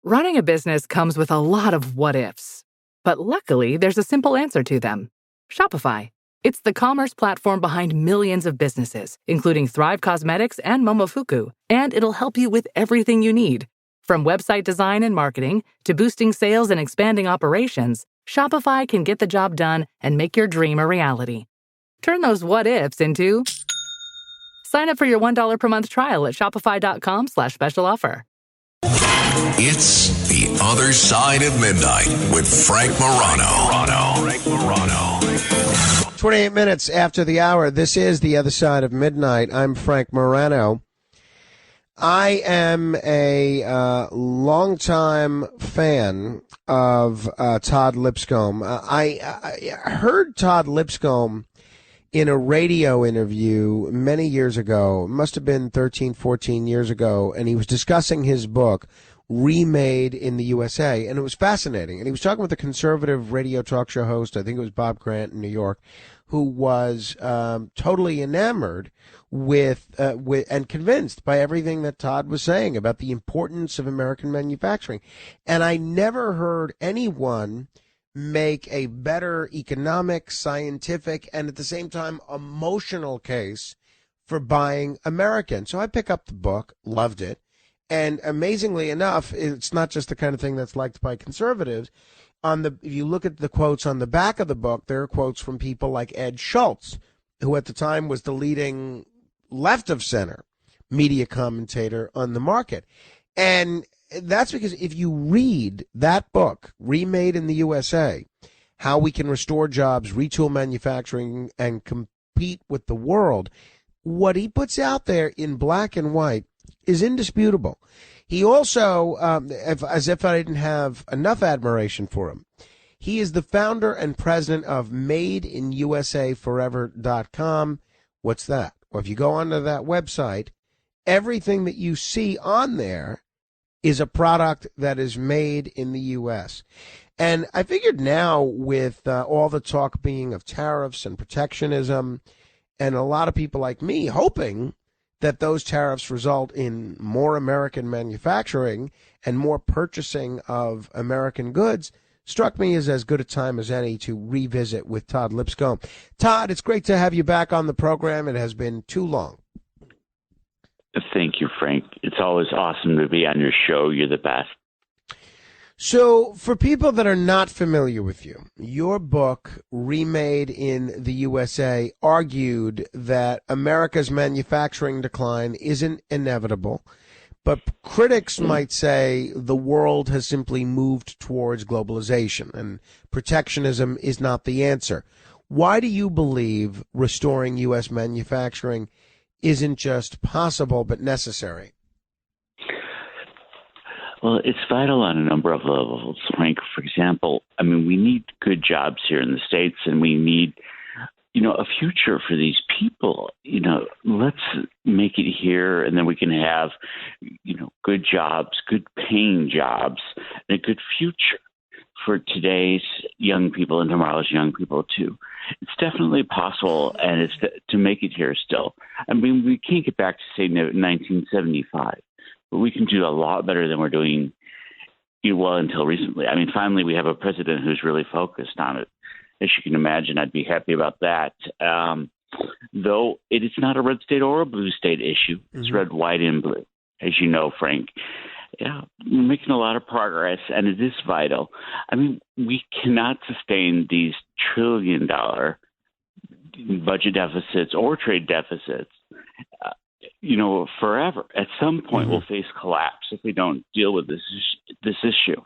Running a business comes with a lot of what-ifs. But luckily, there's a simple answer to them. Shopify. It's the commerce platform behind millions of businesses, including Thrive Cosmetics and Momofuku, and it'll help you with everything you need. From website design and marketing to boosting sales and expanding operations, Shopify can get the job done and make your dream a reality. Turn those what-ifs into... Sign up for your $1 per month trial at shopify.com/special offer. It's The Other Side of Midnight with Frank Morano. 28 minutes after the hour, this is The Other Side of Midnight. I'm Frank Morano. I am a longtime fan of Todd Lipscomb. I heard Todd Lipscomb in a radio interview many years ago. It must have been 13, 14 years ago, and he was discussing his book, Remade in the USA, and it was fascinating. And he was talking with a conservative radio talk show host, I think it was Bob Grant in New York, who was totally enamored with and convinced by everything that Todd was saying about the importance of American manufacturing. And I never heard anyone make a better economic, scientific, and at the same time emotional case for buying American. So I pick up the book, loved it. And amazingly enough, it's not just the kind of thing that's liked by conservatives. If you look at the quotes on the back of the book, there are quotes from people like Ed Schultz, who at the time was the leading left of center media commentator on the market. And that's because if you read that book, Remade in the USA, How We Can Restore Jobs, Retool Manufacturing, and Compete with the World, what he puts out there in black and white is indisputable. He also, as if I didn't have enough admiration for him, he is the founder and president of MadeInUSAForever.com. What's that? Well, if you go onto that website, everything that you see on there is a product that is made in the U.S. And I figured now with all the talk being of tariffs and protectionism, and a lot of people like me hoping that those tariffs result in more American manufacturing and more purchasing of American goods, struck me as good a time as any to revisit with Todd Lipscomb. Todd, it's great to have you back on the program. It has been too long. Thank you, Frank. It's always awesome to be on your show. You're the best. So for people that are not familiar with you, your book, Remade in the USA, argued that America's manufacturing decline isn't inevitable, but critics might say the world has simply moved towards globalization and protectionism is not the answer. Why do you believe restoring U.S. manufacturing isn't just possible but necessary? Well, it's vital on a number of levels, Frank. For example, I mean, we need good jobs here in the States, and we need, a future for these people. Let's make it here, and then we can have, good jobs, good paying jobs, and a good future for today's young people and tomorrow's young people, too. It's definitely possible, and it's to make it here still. I mean, we can't get back to, say, 1975. But we can do a lot better than we're doing, until recently. I mean, finally, we have a president who's really focused on it. As you can imagine, I'd be happy about that. Though it is not a red state or a blue state issue. It's red, white, and blue, as you know, Frank. Yeah, we're making a lot of progress, and it is vital. I mean, we cannot sustain these trillion-dollar budget deficits or trade deficits forever. At some point, we'll face collapse if we don't deal with this issue.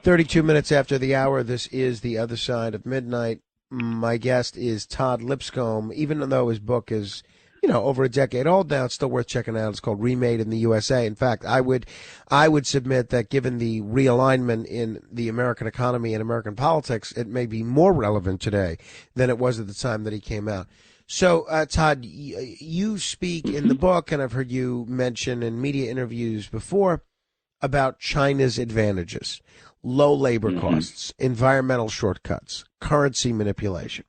32 minutes after the hour, this is The Other Side of Midnight. My guest is Todd Lipscomb. Even though his book is, over a decade old now, it's still worth checking out. It's called Remade in the USA. In fact, I would submit that given the realignment in the American economy and American politics, it may be more relevant today than it was at the time that he came out. So, Todd, you speak in the book, and I've heard you mention in media interviews before, about China's advantages, low labor costs, environmental shortcuts, currency manipulation.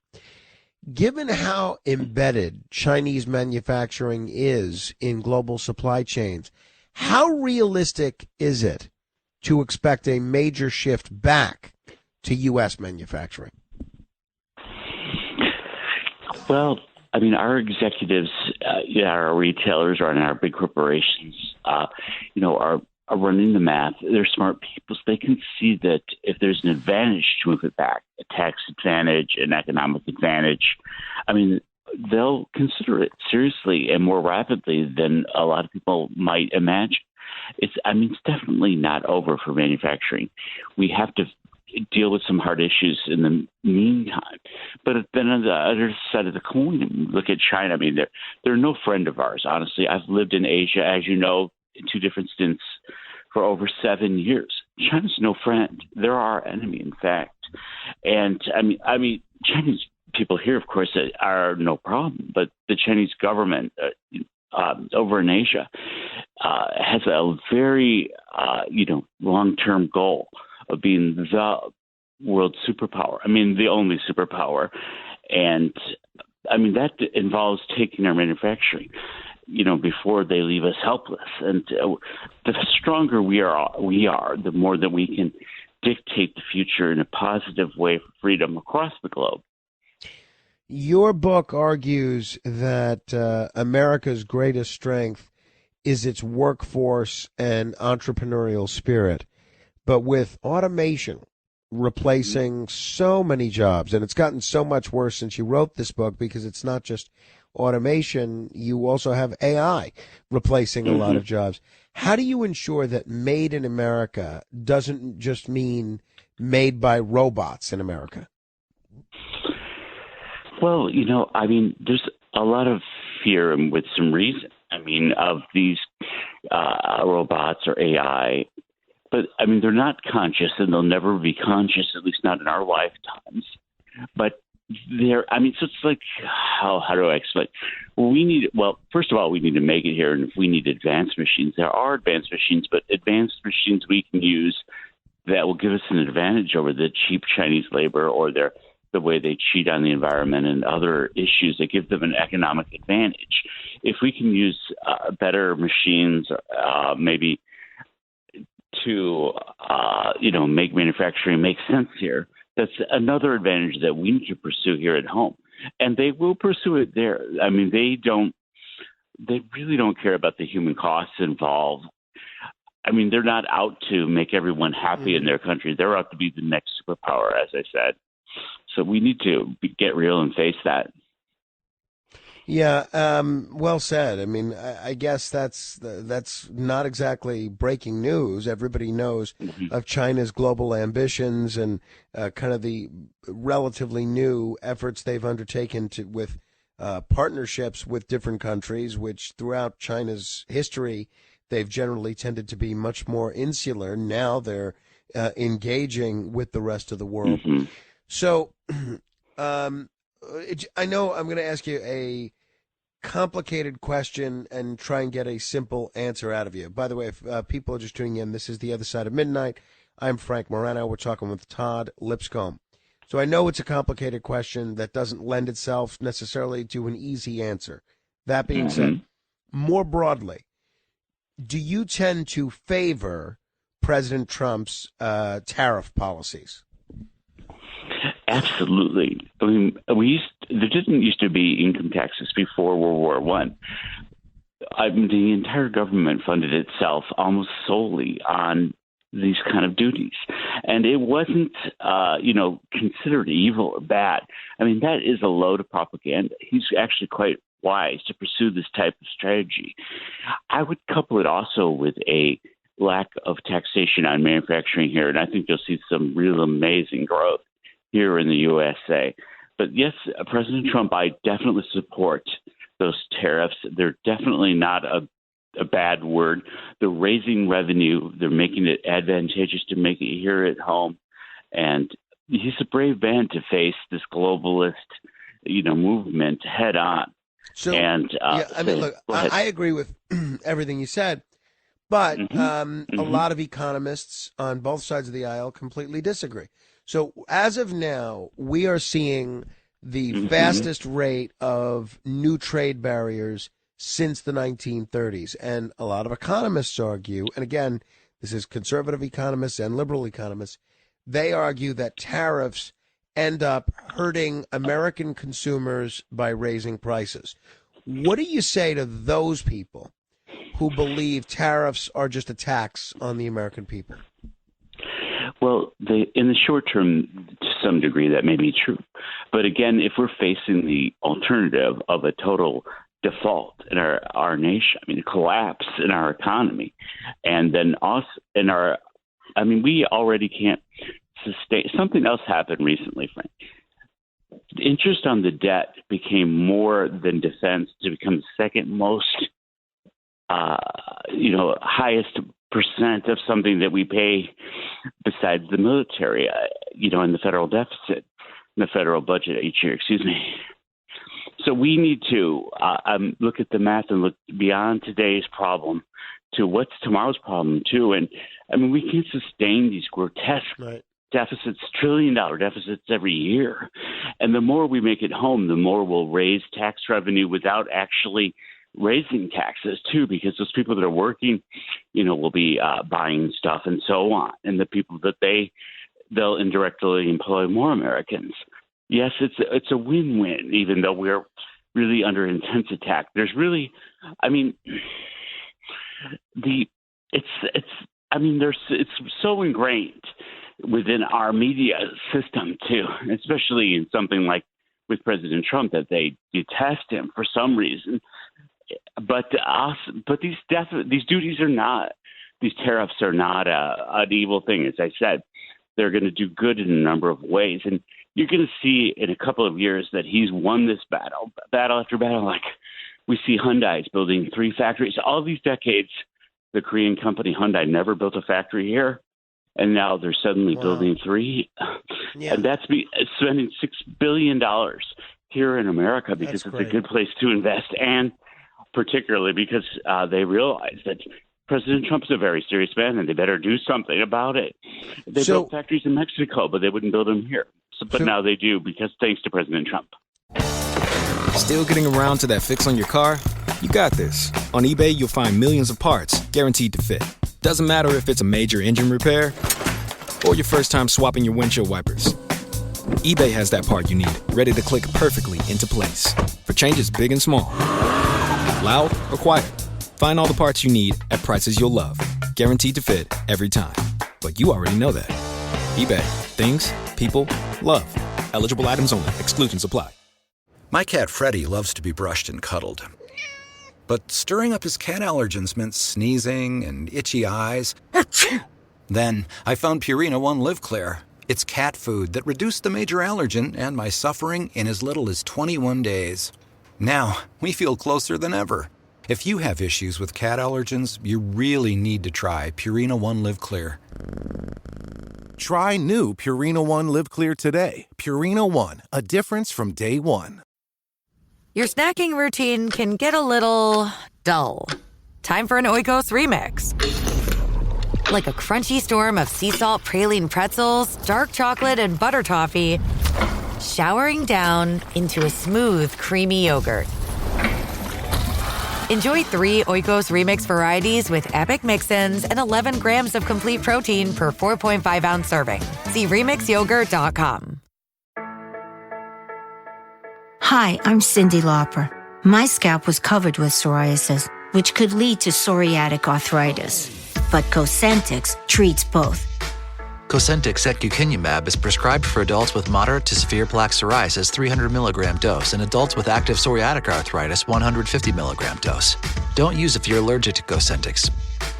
Given how embedded Chinese manufacturing is in global supply chains, how realistic is it to expect a major shift back to U.S. manufacturing? Well, I mean, our executives, our retailers, or in our big corporations, are running the math. They're smart people, so they can see that if there's an advantage to move it back, a tax advantage, an economic advantage, I mean, they'll consider it seriously and more rapidly than a lot of people might imagine. It's definitely not over for manufacturing. We have to deal with some hard issues in the meantime. But then on the other side of the coin, look at China. I mean, they're no friend of ours, honestly. I've lived in Asia, as you know, in 2 different stints for over 7 years. China's no friend. They're our enemy, in fact. And I mean, Chinese people here, of course, are no problem, but the Chinese government over in Asia has a very, long-term goal of being the world superpower. I mean, the only superpower. And I mean, that involves taking our manufacturing, before they leave us helpless. And the stronger we are, the more that we can dictate the future in a positive way for freedom across the globe. Your book argues that America's greatest strength is its workforce and entrepreneurial spirit. But with automation replacing so many jobs, and it's gotten so much worse since you wrote this book, because it's not just automation, you also have AI replacing a lot of jobs. How do you ensure that made in America doesn't just mean made by robots in America? Well, there's a lot of fear, and with some reason, of these robots or AI. But, they're not conscious, and they'll never be conscious, at least not in our lifetimes. But so it's like, how do I explain? Well, first of all, we need to make it here, and if we need advanced machines, there are advanced machines, but advanced machines we can use that will give us an advantage over the cheap Chinese labor or the way they cheat on the environment and other issues that give them an economic advantage. If we can use better machines, maybe to, make manufacturing make sense here, that's another advantage that we need to pursue here at home. And they will pursue it there. They really don't care about the human costs involved. They're not out to make everyone happy in their country. They're out to be the next superpower, as I said. So we need to get real and face that. Yeah, well said. I guess that's not exactly breaking news. Everybody knows of China's global ambitions and kind of the relatively new efforts they've undertaken with partnerships with different countries, which throughout China's history, they've generally tended to be much more insular. Now they're engaging with the rest of the world. So I know I'm going to ask you a complicated question and try and get a simple answer out of you. By the way, if people are just tuning in, this is The Other Side of Midnight. I'm Frank Morano. We're talking with Todd Lipscomb. So I know it's a complicated question that doesn't lend itself necessarily to an easy answer. That being said, more broadly, do you tend to favor President Trump's tariff policies? Absolutely. There didn't used to be income taxes before World War One. The entire government funded itself almost solely on these kind of duties, and it wasn't, considered evil or bad. That is a load of propaganda. He's actually quite wise to pursue this type of strategy. I would couple it also with a lack of taxation on manufacturing here, and I think you'll see some real amazing growth here in the USA. But yes, President Trump, I definitely support those tariffs. They're definitely not a bad word. They're raising revenue. They're making it advantageous to make it here at home. And he's a brave man to face this globalist, movement head on. So, look, I agree with everything you said, but a lot of economists on both sides of the aisle completely disagree. So as of now, we are seeing the fastest rate of new trade barriers since the 1930s. And a lot of economists argue, and again, this is conservative economists and liberal economists, they argue that tariffs end up hurting American consumers by raising prices. What do you say to those people who believe tariffs are just a tax on the American people? Well, in the short term, to some degree, that may be true. But again, if we're facing the alternative of a total default in our nation, I mean, a collapse in our economy, and then us in our, I mean, we already can't sustain. Something else happened recently, Frank. Interest on the debt became more than defense to become the second most, highest percent of something that we pay besides the military, in the federal deficit, in the federal budget each year, So we need to look at the math and look beyond today's problem to what's tomorrow's problem, too. And, I mean, we can't sustain these grotesque deficits, trillion-dollar deficits every year. And the more we make it home, the more we'll raise tax revenue without actually raising taxes, too, because those people that are working, will be buying stuff and so on. And the people that they'll indirectly employ more Americans. Yes, it's a win-win, even though we're really under intense attack. There's really, I mean, it's so ingrained within our media system too, especially in something like with President Trump, that they detest him for some reason. But these duties are not, these tariffs are not an evil thing. As I said, they're going to do good in a number of ways, and you're going to see in a couple of years that he's won this battle after battle. Like we see Hyundai's building 3 factories. All these decades, the Korean company Hyundai never built a factory here, and now they're suddenly building 3. Yeah. And that's spending $6 billion here in America because it's a good place to invest, and particularly because they realize that President Trump's a very serious man, and they better do something about it. They built factories in Mexico, but they wouldn't build them here. But now they do, because thanks to President Trump. Still getting around to that fix on your car? You got this. On eBay, you'll find millions of parts guaranteed to fit. Doesn't matter if it's a major engine repair or your first time swapping your windshield wipers. eBay has that part you need, ready to click perfectly into place for changes big and small. Loud or quiet, find all the parts you need at prices you'll love. Guaranteed to fit every time. But you already know that. eBay. Things, people, love. Eligible items only. Exclusions apply. My cat Freddie loves to be brushed and cuddled. But stirring up his cat allergens meant sneezing and itchy eyes. Then I found Purina One Live Clear. It's cat food that reduced the major allergen and my suffering in as little as 21 days. Now, we feel closer than ever. If you have issues with cat allergens, you really need to try Purina One Live Clear. Try new Purina One Live Clear today. Purina One, a difference from day one. Your snacking routine can get a little dull. Time for an Oikos remix. Like a crunchy storm of sea salt praline pretzels, dark chocolate, and butter toffee, showering down into a smooth, creamy yogurt. Enjoy 3 Oikos Remix varieties with epic mix-ins and 11 grams of complete protein per 4.5-ounce serving. See RemixYogurt.com. Hi, I'm Cyndi Lauper. My scalp was covered with psoriasis, which could lead to psoriatic arthritis. But Cosentyx treats both. Cosentyx secukinumab is prescribed for adults with moderate to severe plaque psoriasis 300 milligram dose and adults with active psoriatic arthritis 150 milligram dose. Don't use if you're allergic to Cosentyx.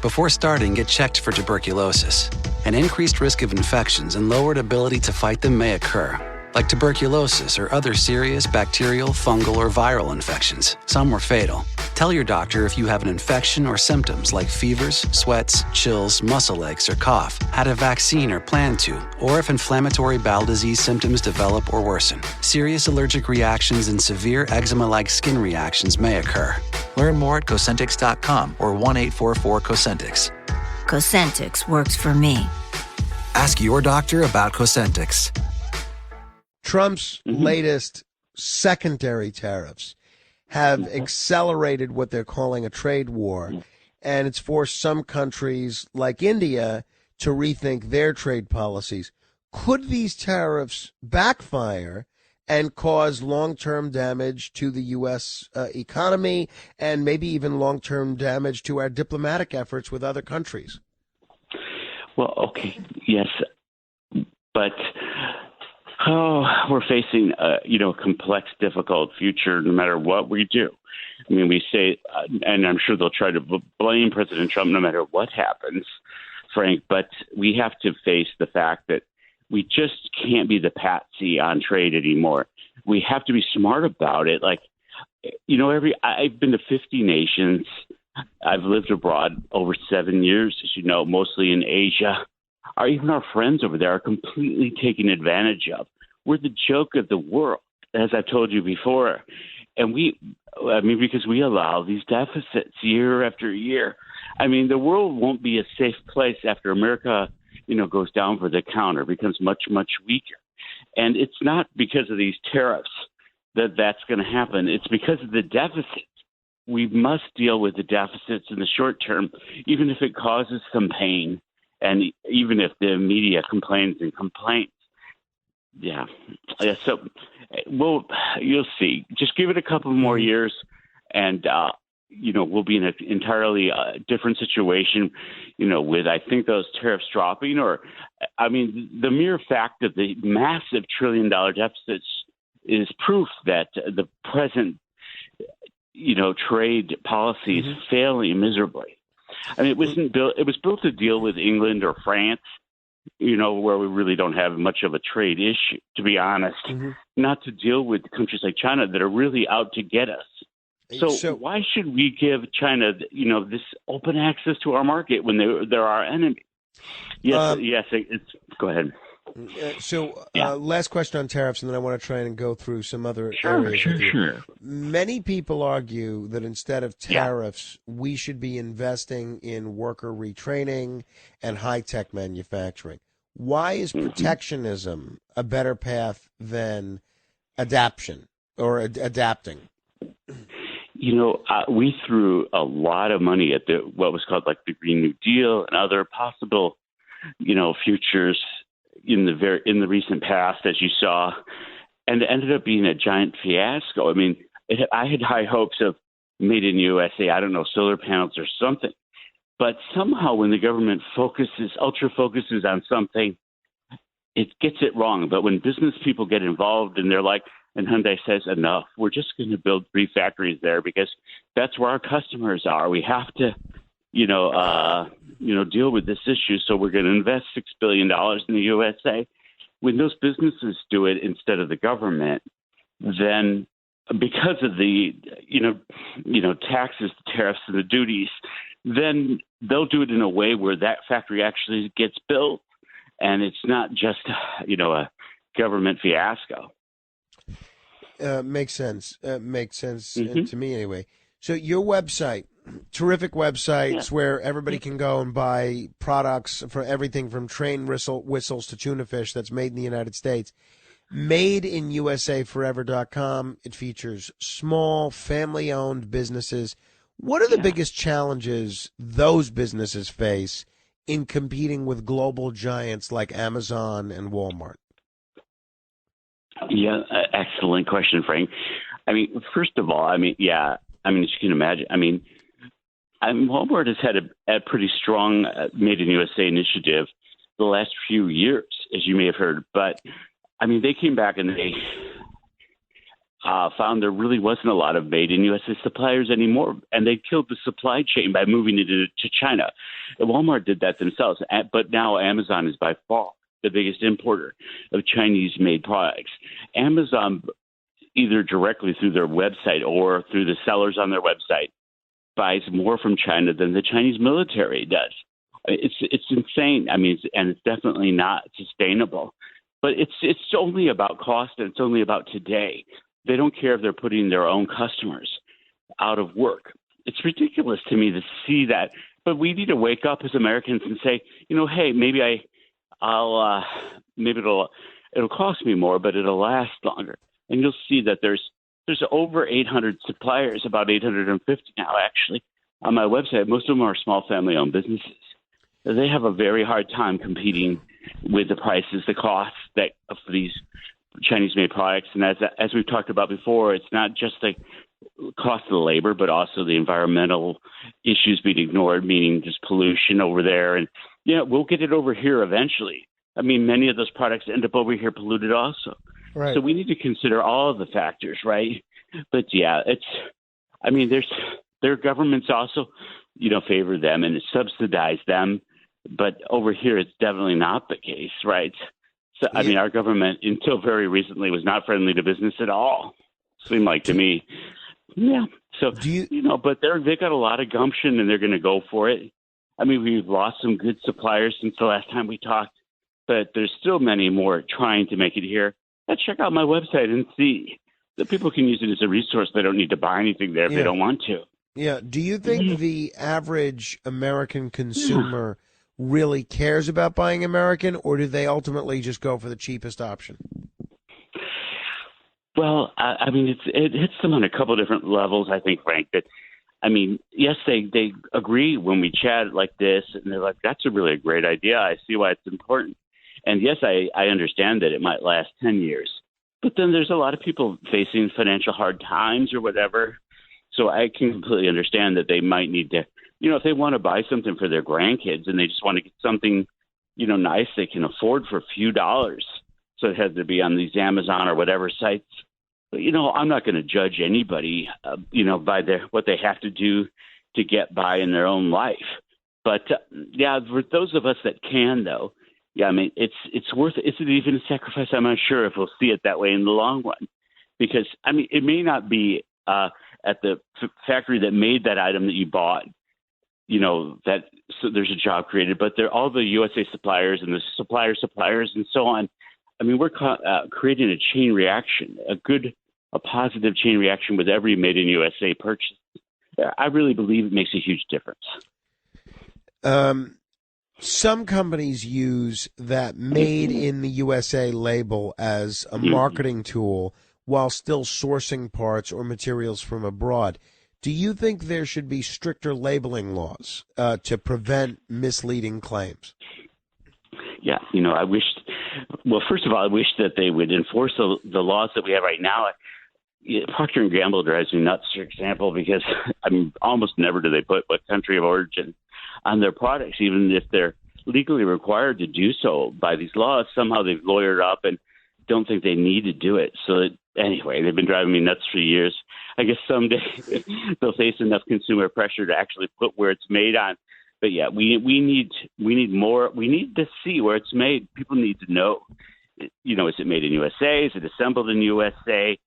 Before starting, get checked for tuberculosis. An increased risk of infections and lowered ability to fight them may occur, like tuberculosis or other serious bacterial, fungal, or viral infections. Some were fatal. Tell your doctor if you have an infection or symptoms like fevers, sweats, chills, muscle aches, or cough, had a vaccine or plan to, or if inflammatory bowel disease symptoms develop or worsen. Serious allergic reactions and severe eczema-like skin reactions may occur. Learn more at Cosentyx.com or 1-844-COSENTYX. Cosentyx works for me. Ask your doctor about Cosentyx. Trump's latest secondary tariffs have accelerated what they're calling a trade war. and it's forced some countries like India to rethink their trade policies. Could these tariffs backfire and cause long-term damage to the U.S. Economy and maybe even long-term damage to our diplomatic efforts with other countries? Well, okay, yes, but we're facing a complex, difficult future no matter what we do. I mean, we say, and I'm sure they'll try to blame President Trump no matter what happens, Frank, but we have to face the fact that we just can't be the patsy on trade anymore. We have to be smart about it. Like, I've been to 50 nations. I've lived abroad over 7 years, as you know, mostly in Asia. Even our friends over there are completely taken advantage of. We're the joke of the world, as I've told you before. And because we allow these deficits year after year. I mean, the world won't be a safe place after America, goes down for the counter, becomes much, much weaker. And it's not because of these tariffs that's going to happen. It's because of the deficits. We must deal with the deficits in the short term, even if it causes some pain, and even if the media complains and complains. Yeah. So, you'll see. Just give it a couple more years, and we'll be in an entirely different situation. With I think those tariffs dropping, the mere fact of the massive $1 trillion deficits is proof that the present trade policy is failing miserably. I mean, it was built to deal with England or France, where we really don't have much of a trade issue, to be honest, not to deal with countries like China that are really out to get us. So why should we give China, this open access to our market when they're our enemy? Yes. Go ahead. Last question on tariffs, and then I want to try and go through some other areas. Sure. Many people argue that instead of tariffs, we should be investing in worker retraining and high-tech manufacturing. Why is protectionism a better path than adapting? We threw a lot of money at what was called like the Green New Deal and other possible, futures in the recent past, as you saw, and it ended up being a giant fiasco. I mean, I had high hopes of made in USA, I don't know, solar panels or something. But somehow when the government ultra focuses on something, it gets it wrong. But when business people get involved and they're like, and Hyundai says, enough, we're just going to build 3 factories there because that's where our customers are. We have to, deal with this issue. So we're going to invest $6 billion in the USA. When those businesses do it instead of the government, then because of the, taxes, the tariffs, and the duties, then they'll do it in a way where that factory actually gets built. And it's not just, a government fiasco. Makes sense. Makes sense to me anyway. So your website, terrific websites where everybody can go and buy products for everything from train whistles to tuna fish that's made in the United States. MadeInUSAForever.com. It features small, family-owned businesses. What are the biggest challenges those businesses face in competing with global giants like Amazon and Walmart? Yeah, excellent question, Frank. I mean, first of all, as you can imagine, Walmart has had a pretty strong Made in USA initiative the last few years, as you may have heard. But, they came back and they found there really wasn't a lot of Made in USA suppliers anymore, and they killed the supply chain by moving it to China. And Walmart did that themselves, but now Amazon is by far the biggest importer of Chinese-made products. Amazon, either directly through their website or through the sellers on their website, buys more from China than the Chinese military does. It's insane. And it's definitely not sustainable. But it's only about cost, and it's only about today. They don't care if they're putting their own customers out of work. It's ridiculous to me to see that. But we need to wake up as Americans and say, hey, maybe it'll cost me more, but it'll last longer. And you'll see that there's over 800 suppliers, about 850 now, actually, on my website, most of them are small family-owned businesses. They have a very hard time competing with the prices, the costs that of these Chinese-made products. And as we've talked about before, it's not just the cost of the labor, but also the environmental issues being ignored, meaning just pollution over there. And we'll get it over here eventually. I mean, many of those products end up over here polluted also. Right. So we need to consider all of the factors, right? But their governments also, favor them and subsidize them. But over here, it's definitely not the case, right? So, I mean, our government, until very recently, was not friendly to business at all. Seemed like to me. Yeah. So, but they got a lot of gumption, and they're going to go for it. I mean, we've lost some good suppliers since the last time we talked, but there's still many more trying to make it here. Check out my website and see that people can use it as a resource. They don't need to buy anything there if they don't want to. Yeah. Do you think the average American consumer really cares about buying American, or do they ultimately just go for the cheapest option? Well, I mean, it hits them on a couple of different levels, I think, Frank. That, I mean, yes, they agree when we chat like this, and they're like, that's a really great idea. I see why it's important. And yes, I understand that it might last 10 years. But then there's a lot of people facing financial hard times or whatever. So I can completely understand that they might need to, if they want to buy something for their grandkids and they just want to get something, nice they can afford for a few dollars. So it has to be on these Amazon or whatever sites. But, I'm not going to judge anybody, by what they have to do to get by in their own life. But, for those of us that can, though, I mean, it's worth it. Is it even a sacrifice? I'm not sure if we'll see it that way in the long run. Because, I mean, it may not be at the factory that made that item that you bought, so there's a job created, but they're all the USA suppliers and the suppliers and so on. I mean, we're creating a chain reaction, a positive chain reaction with every made in USA purchase. I really believe it makes a huge difference. Some companies use that made in the USA label as a marketing tool while still sourcing parts or materials from abroad. Do you think there should be stricter labeling laws to prevent misleading claims? Yeah, first of all, I wish that they would enforce the laws that we have right now. Procter & Gamble drives me nuts, for example, because almost never do they put what country of origin on their products, even if they're legally required to do so by these laws. Somehow they've lawyered up and don't think they need to do it. So anyway, they've been driving me nuts for years. I guess someday they'll face enough consumer pressure to actually put where it's made on. But yeah, we need more. We need to see where it's made. People need to know, is it made in USA? Is it assembled in USA?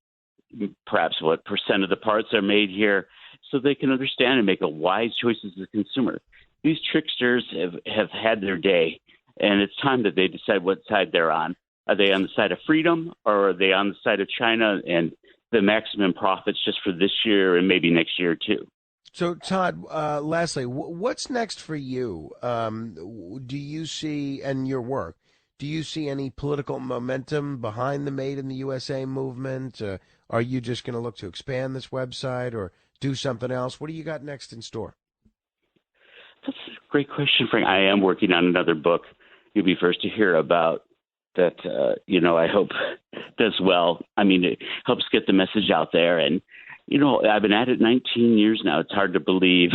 Perhaps what percent of the parts are made here, so they can understand and make a wise choice as a consumer. These tricksters have had their day, and it's time that they decide what side they're on. Are they on the side of freedom, or are they on the side of China and the maximum profits just for this year and maybe next year too? So, Todd, lastly, what's next for you? Do you see, and your work, do you see any political momentum behind the Made in the USA movement? Are you just going to look to expand this website or do something else? What do you got next in store? That's a great question, Frank. I am working on another book. You'll be first to hear about that. I hope does well. I mean, it helps get the message out there. And, I've been at it 19 years now. It's hard to believe.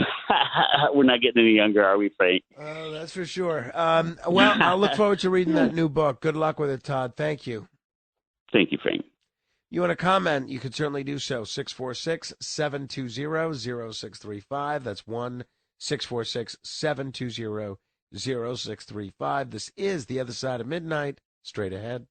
We're not getting any younger, are we, Frank? Oh, that's for sure. Well, I'll look forward to reading that new book. Good luck with it, Todd. Thank you. Thank you, Frank. You want to comment, you can certainly do so. 646-720-0635. That's 1-646-720-0635. This is The Other Side of Midnight. Straight ahead.